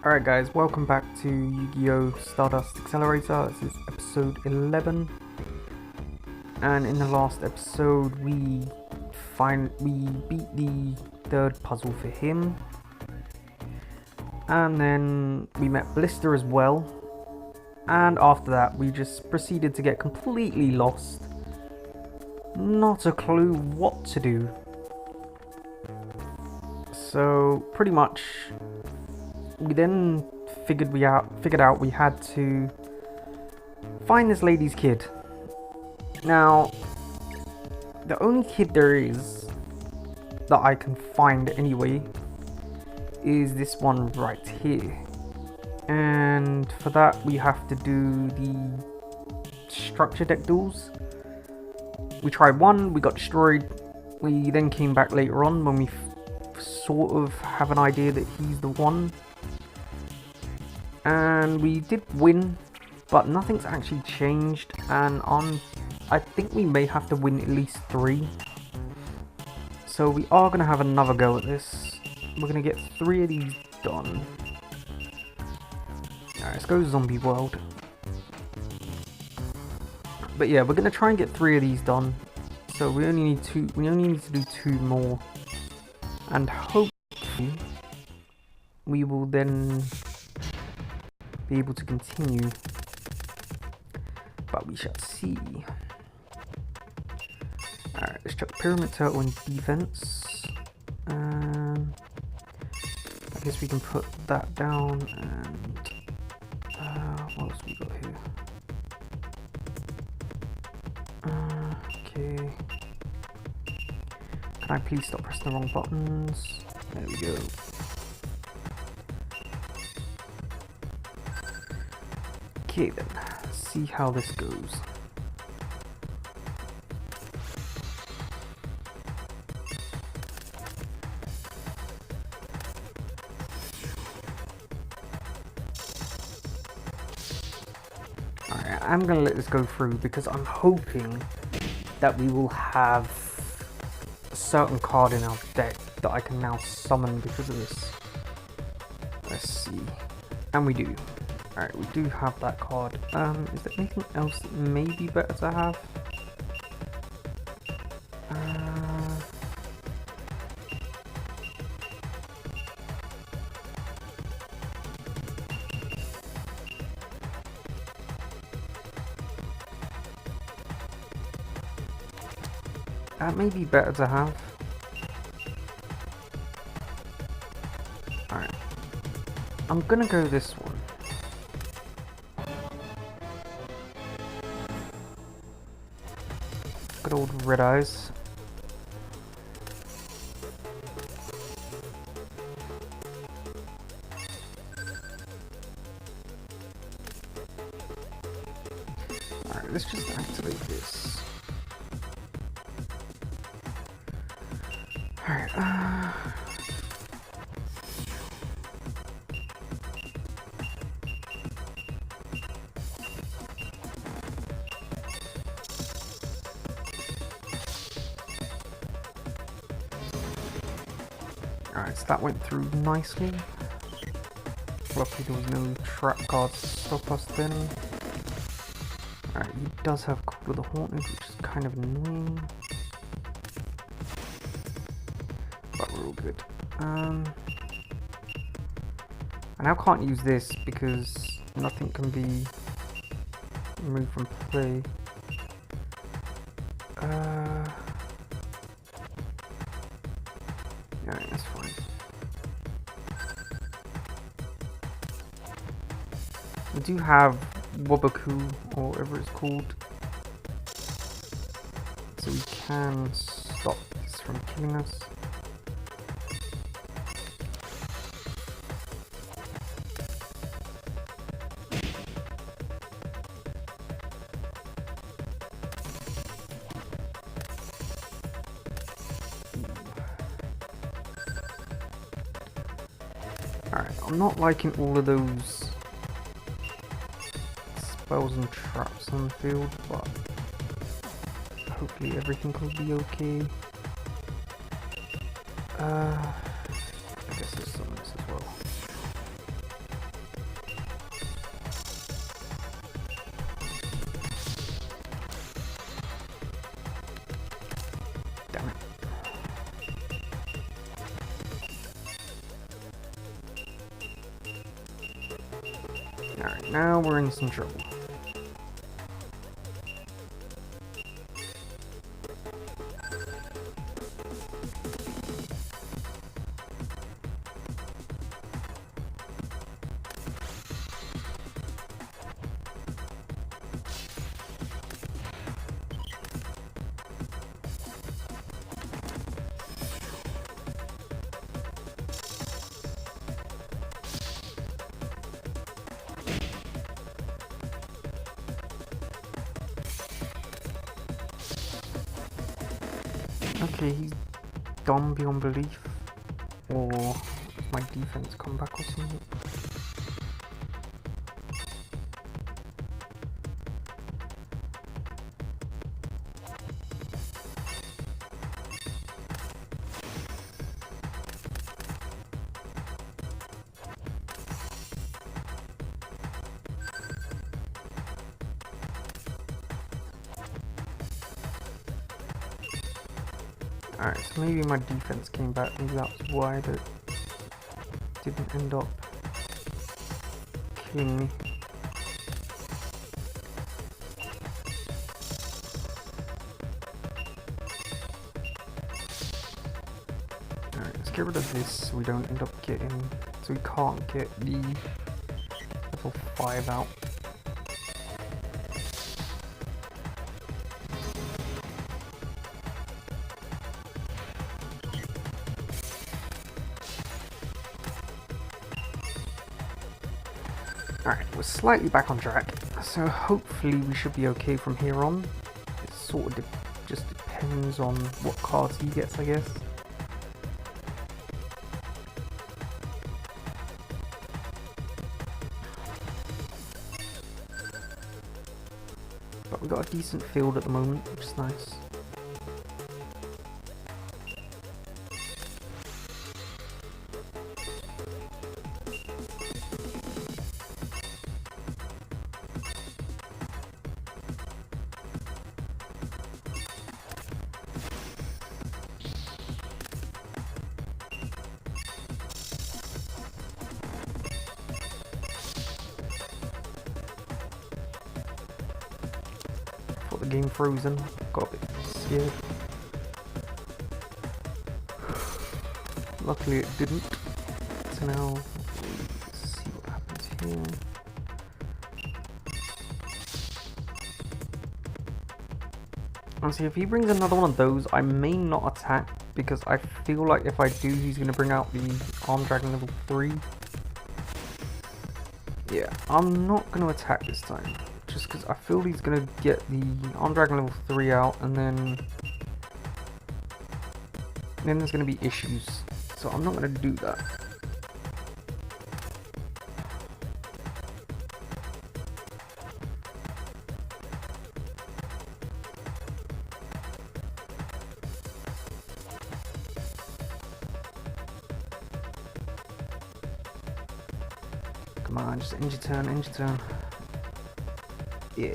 Alright guys, welcome back to Yu-Gi-Oh! Stardust Accelerator. This is episode 11. And in the last episode we beat the third puzzle for him. And then we met Blister as well. And after that we just proceeded to get completely lost. Not a clue what to do. So pretty much we then figured out we had to find this lady's kid. Now, the only kid there is that I can find anyway is this one right here. And for that we have to do the structure deck duels. We tried one, we got destroyed. We then came back later on when we sort of have an idea that he's the one. And we did win, but nothing's actually changed, and I think we may have to win at least 3. So we are going to have another go at this. We're going to get 3 of these done. Alright, let's go Zombie World. But yeah, we're going to try and get 3 of these done. So we only need to do 2 more. And hopefully we will then be able to continue, but we shall see. Alright, let's check Pyramid Turtle in defense. I guess we can put that down, and what else we got here? Okay. Can I please stop pressing the wrong buttons? There we go. Okay then, let's see how this goes. Alright, I'm gonna let this go through because I'm hoping that we will have a certain card in our deck that I can now summon because of this. Let's see. And we do. Alright, we do have that card. Is there anything else that may be better to have? That may be better to have. Alright. I'm gonna go this one. Good old Red Eyes. Alright, let's just activate this. Alright, Alright, so that went through nicely. Luckily there was no trap cards to stop us then. Alright, he does have Call of the Haunted, which is kind of annoying. But we're all good. I now can't use this because nothing can be removed from play. Alright, that's fine. We do have Wabaku, or whatever it's called, so we can stop this from killing us. Alright, I'm not liking all of those spells and traps on the field, but hopefully everything will be okay. I guess there's some of this as well. Alright, now we're in some trouble. Okay, he's dumb beyond belief. Or my defense come back or something. Alright, so maybe my defense came back, maybe that's why that didn't end up killing me. Alright, let's get rid of this so we don't end up getting, so we can't get the level 5 out. Alright, we're slightly back on track, so hopefully we should be okay from here on. It sort of just depends on what cards he gets, I guess. But we've got a decent field at the moment, which is nice. The game frozen, got a bit scared. Luckily it didn't. So now let's see what happens here. Honestly, if he brings another one of those, I may not attack because I feel like if I do, he's going to bring out the Arm Dragon level 3. Yeah, I'm not going to attack this time. Just because I feel he's going to get the Arm Dragon level 3 out, and then there's going to be issues. So I'm not going to do that. Come on, just end your turn, end your turn. Yeah.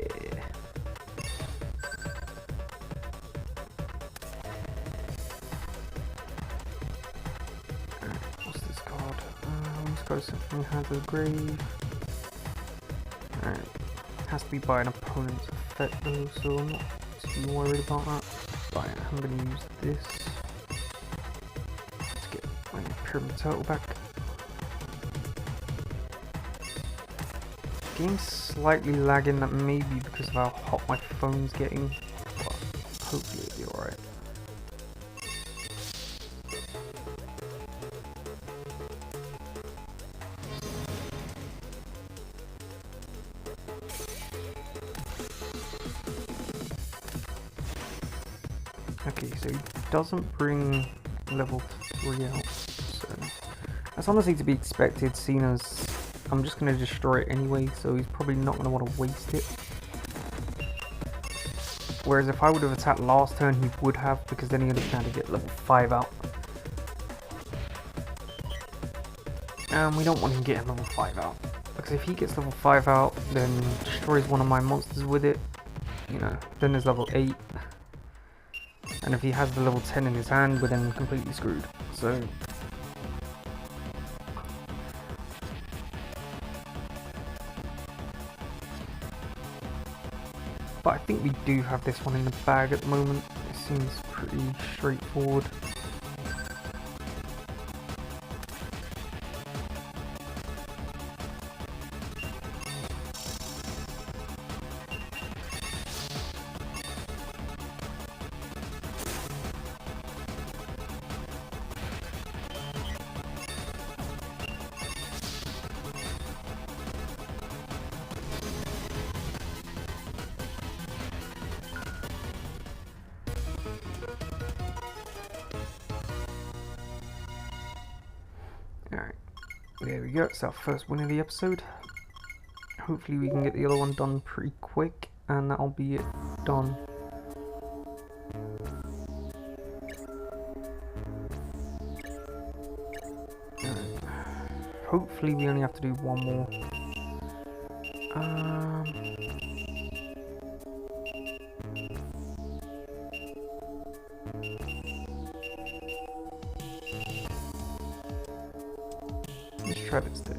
Alright, what's this card? Let's go something Hands of the Grave. Alright. Has to be by an opponent's effect though, so I'm not too worried about that. But I'm gonna use this to get my Pyramid Turtle back. Game's slightly lagging, that may be because of how hot my phone's getting, but hopefully it'll be alright. Okay, so he doesn't bring level 3 out, so that's honestly to be expected, seeing as I'm just going to destroy it anyway, so he's probably not going to want to waste it. Whereas if I would have attacked last turn, he would have, because then he would have had to get level 5 out. And we don't want him getting level 5 out, because if he gets level 5 out, then destroys one of my monsters with it, you know, then there's level 8. And if he has the level 10 in his hand, we're then completely screwed. So but I think we do have this one in the bag at the moment. It seems pretty straightforward. Alright, there we go, it's our first win of the episode. Hopefully we can get the other one done pretty quick, and that'll be it done. Hopefully we only have to do one more. Let's try this stick.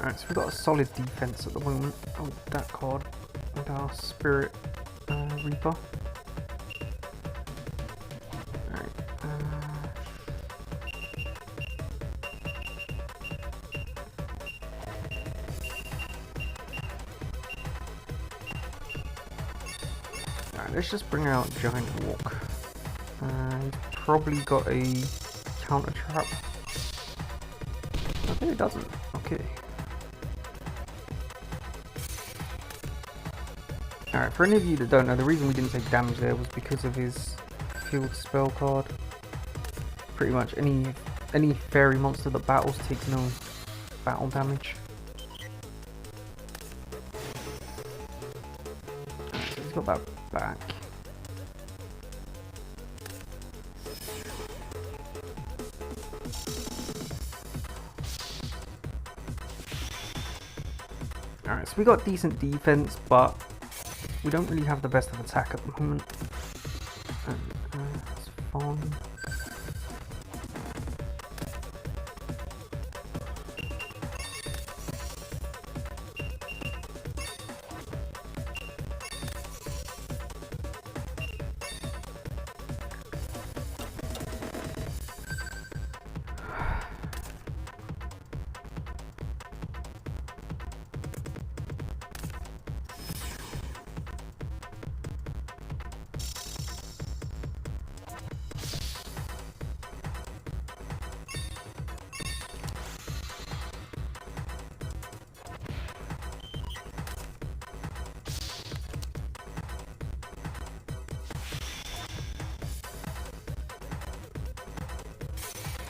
Alright, so we've got a solid defense at the moment. Oh, that card with our Spirit Reaper. Alright. Alright, let's just bring out Giant Walk. He's probably got a counter trap. I think it doesn't. Okay. Alright, for any of you that don't know, the reason we didn't take damage there was because of his field spell card. Pretty much any fairy monster that battles takes no battle damage. So he's got that back. Alright, so we got decent defense, but we don't really have the best of attack at the moment. That's fine.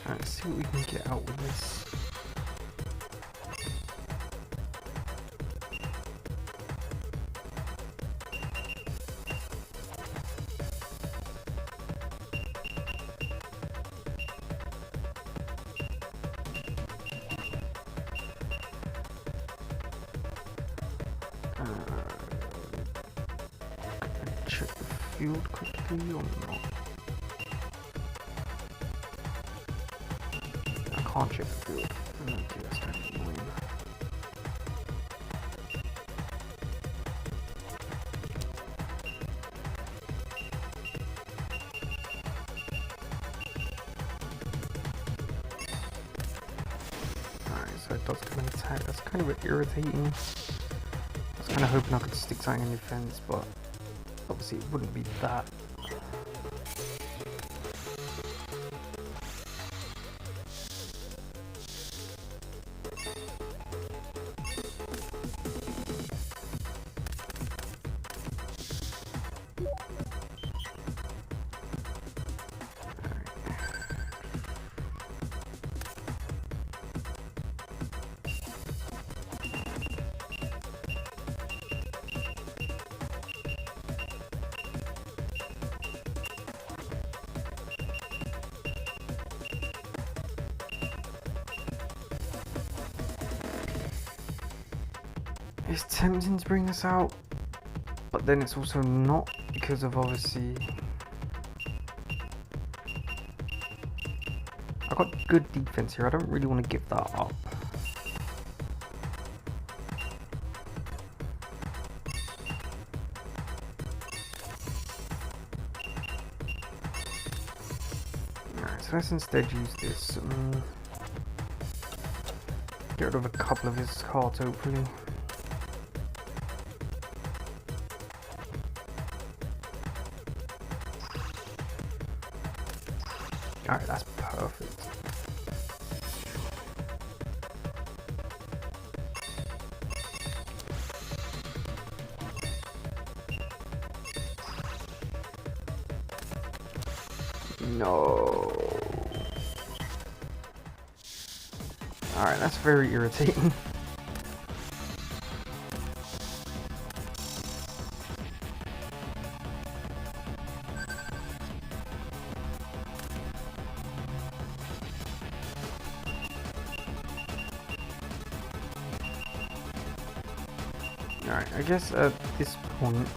Let's see what we can get out with this. Check the field quickly or not. I can't check the field. Okay, that's kind of annoying. Alright, so I that does kind of attack. That's kind of irritating. I was kind of hoping I could stick something in defense, but obviously it wouldn't be that. It's tempting to bring this out, but then it's also not, because of obviously I've got good defense here. I don't really want to give that up. Alright, so let's instead use this. Get rid of a couple of his cards, hopefully. Alright, that's perfect. No. Alright, that's very irritating. Alright, I guess at this point,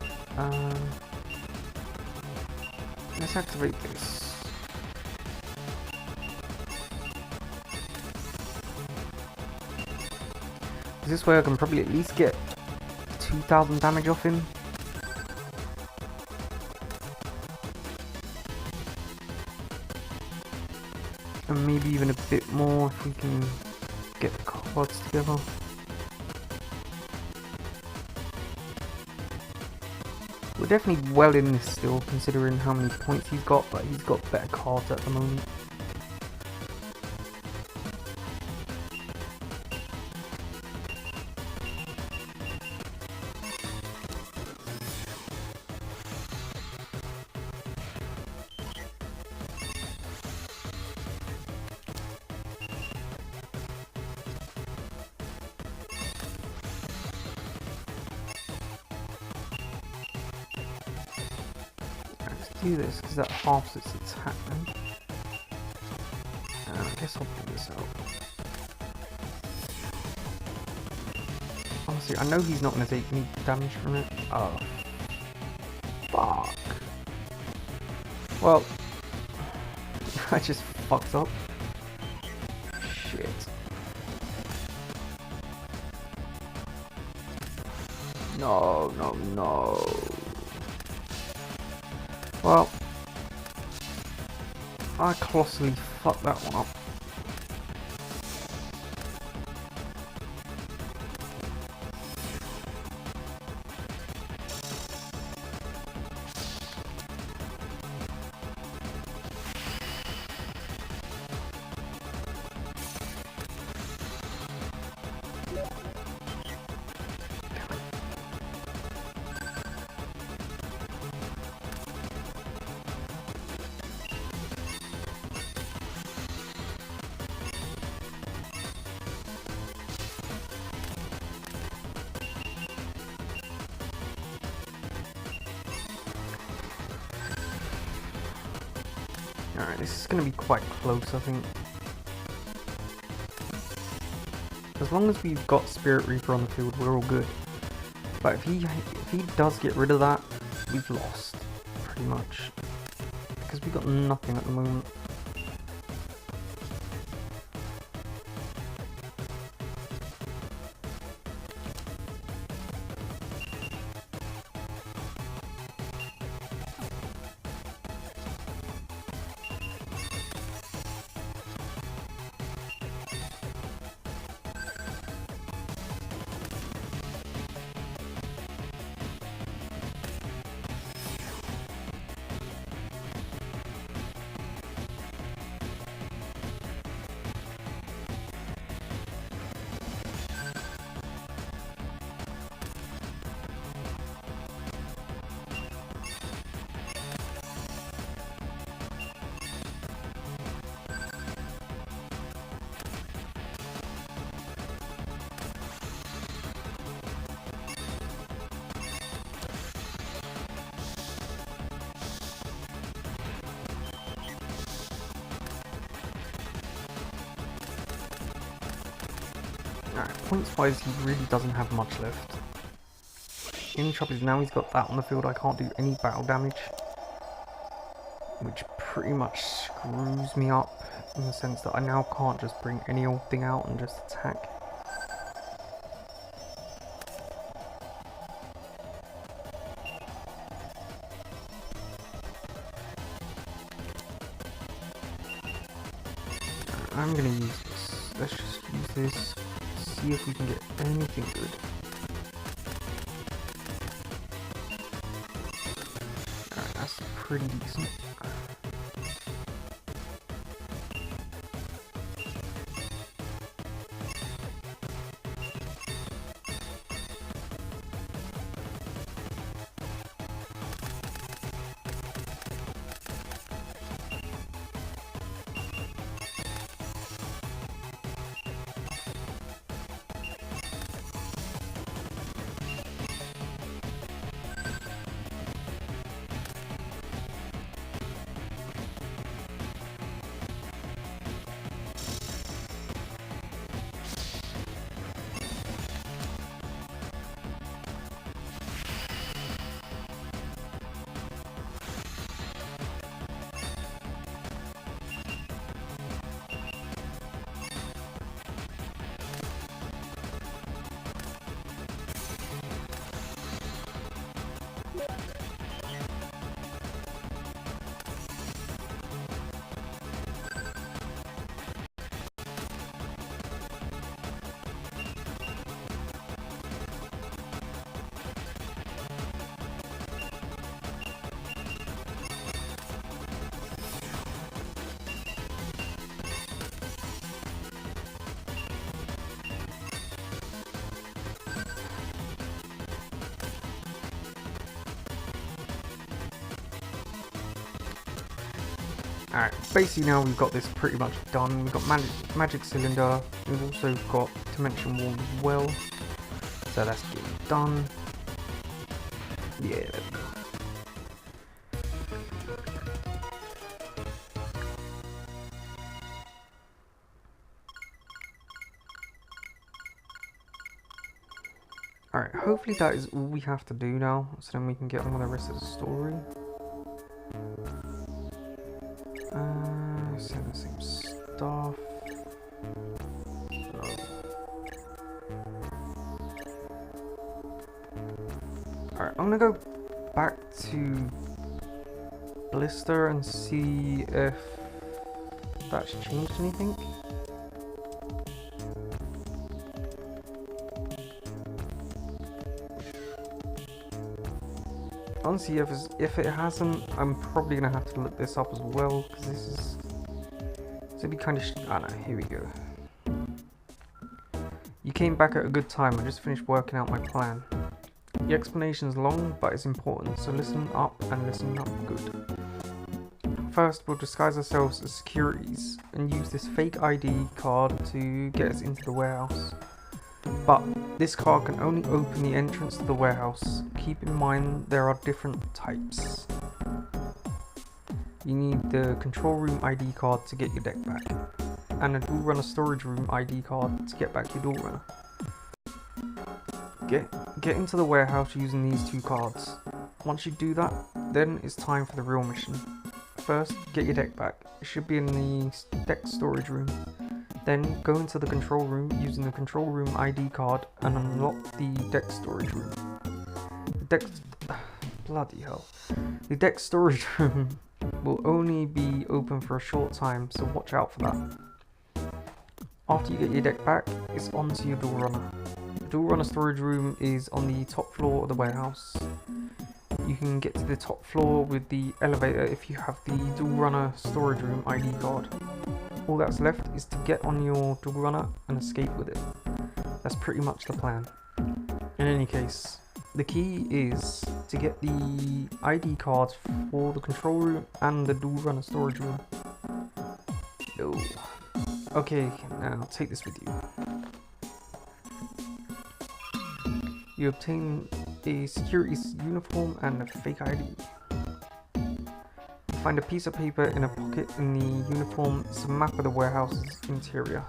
let's activate this. This way I can probably at least get 2,000 damage off him. And maybe even a bit more if we can get the cards together. We're definitely well in this still, considering how many points he's got, but he's got better cards at the moment. Do this because that halves its attack then. I guess I'll bring this out. Honestly, I know he's not going to take any damage from it. Oh. Fuck. Well, I just fucked up. Shit. No, no, no. Well, I colossally fucked that one up. Alright, this is going to be quite close, I think. As long as we've got Spirit Reaper on the field, we're all good. But if he does get rid of that, we've lost, pretty much. Because we've got nothing at the moment. Alright, points wise, he really doesn't have much left. The only trouble is now he's got that on the field, I can't do any battle damage, which pretty much screws me up in the sense that I now can't just bring any old thing out and just attack. I'm gonna use this. Let's just use this, see if we can get anything good. Alright, that's pretty decent. Alright, basically now we've got this pretty much done. We've got magic cylinder, we've also got dimension wall as well. So that's getting done. Yeah, there we go. Alright, hopefully that is all we have to do now, so then we can get on with the rest of the story. Same stuff. No. Alright, I'm gonna go back to Blister and see if that's changed anything. Honestly, if it hasn't, I'm probably gonna have to look this up as well, because this is gonna be kind of. Ah, no, here we go. You came back at a good time. I just finished working out my plan. The explanation is long, but it's important, so listen up and listen up good. First, we'll disguise ourselves as securities and use this fake ID card to get us into the warehouse. But this card can only open the entrance to the warehouse. Keep in mind there are different types. You need the control room ID card to get your deck back, and a dual runner storage room ID card to get back your dual runner. Get into the warehouse using these two cards. Once you do that, then it's time for the real mission. First, get your deck back. It should be in the deck storage room. Then go into the control room using the control room ID card and unlock the deck storage room. Bloody hell. The deck storage room will only be open for a short time, so watch out for that. After you get your deck back, it's on to your dual runner. The dual runner storage room is on the top floor of the warehouse. You can get to the top floor with the elevator if you have the dual runner storage room ID card. All that's left is to get on your dual runner and escape with it. That's pretty much the plan. In any case, the key is to get the ID cards for the control room and the dual runner storage room. No. Okay, now take this with you. You obtain a security's uniform and a fake ID. Find a piece of paper in a pocket in the uniform. It's a map of the warehouse's interior.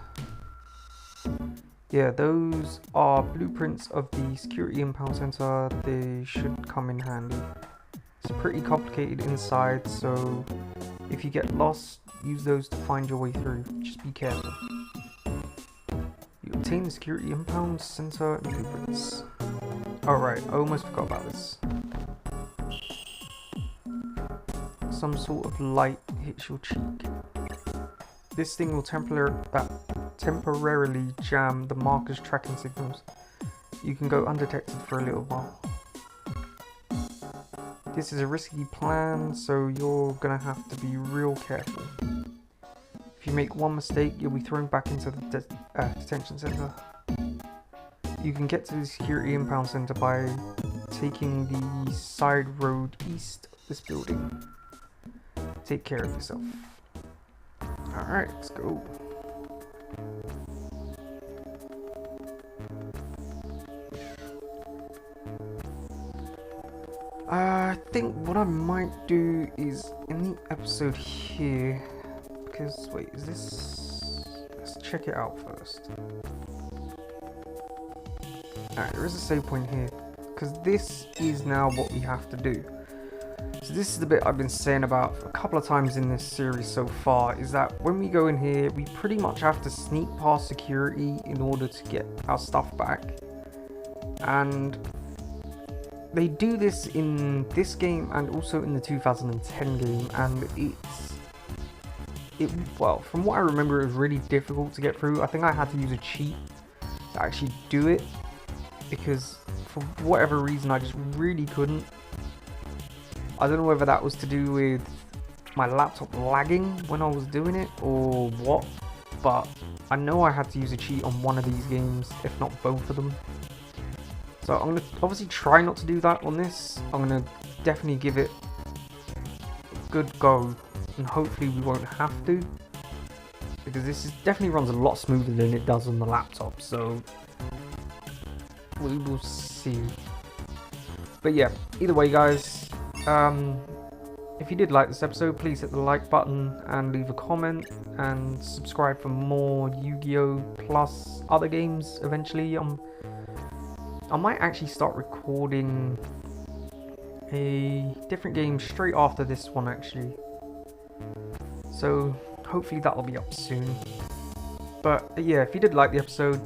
Yeah, those are blueprints of the security impound center. They should come in handy. It's pretty complicated inside, so if you get lost, use those to find your way through. Just be careful. You obtain the security impound center and blueprints. Alright, I almost forgot about this. Some sort of light hits your cheek. This thing will temporarily jam the marker's tracking signals. You can go undetected for a little while. This is a risky plan, so you're gonna have to be real careful. If you make one mistake, you'll be thrown back into the detention center. You can get to the security impound center by taking the side road east of this building. Take care of yourself. Alright, let's go. I think what I might do is in the episode here, because wait, is this? Let's check it out first. Alright, there is a save point here, because this is now what we have to do. So this is the bit I've been saying about a couple of times in this series so far, is that when we go in here, we pretty much have to sneak past security in order to get our stuff back. And they do this in this game and also in the 2010 game, and well, from what I remember, it was really difficult to get through. I think I had to use a cheat to actually do it, because for whatever reason I just really couldn't. I don't know whether that was to do with my laptop lagging when I was doing it or what, but I know I had to use a cheat on one of these games, if not both of them. So I'm going to obviously try not to do that on this. I'm going to definitely give it a good go, and hopefully we won't have to, because this definitely runs a lot smoother than it does on the laptop, so we will see. But yeah, either way guys, if you did like this episode, please hit the like button and leave a comment, and subscribe for more Yu-Gi-Oh! Plus other games eventually. I might actually start recording a different game straight after this one actually. So hopefully that'll be up soon. But yeah, if you did like the episode,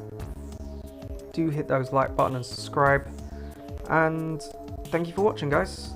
do hit those like button and subscribe. And thank you for watching guys.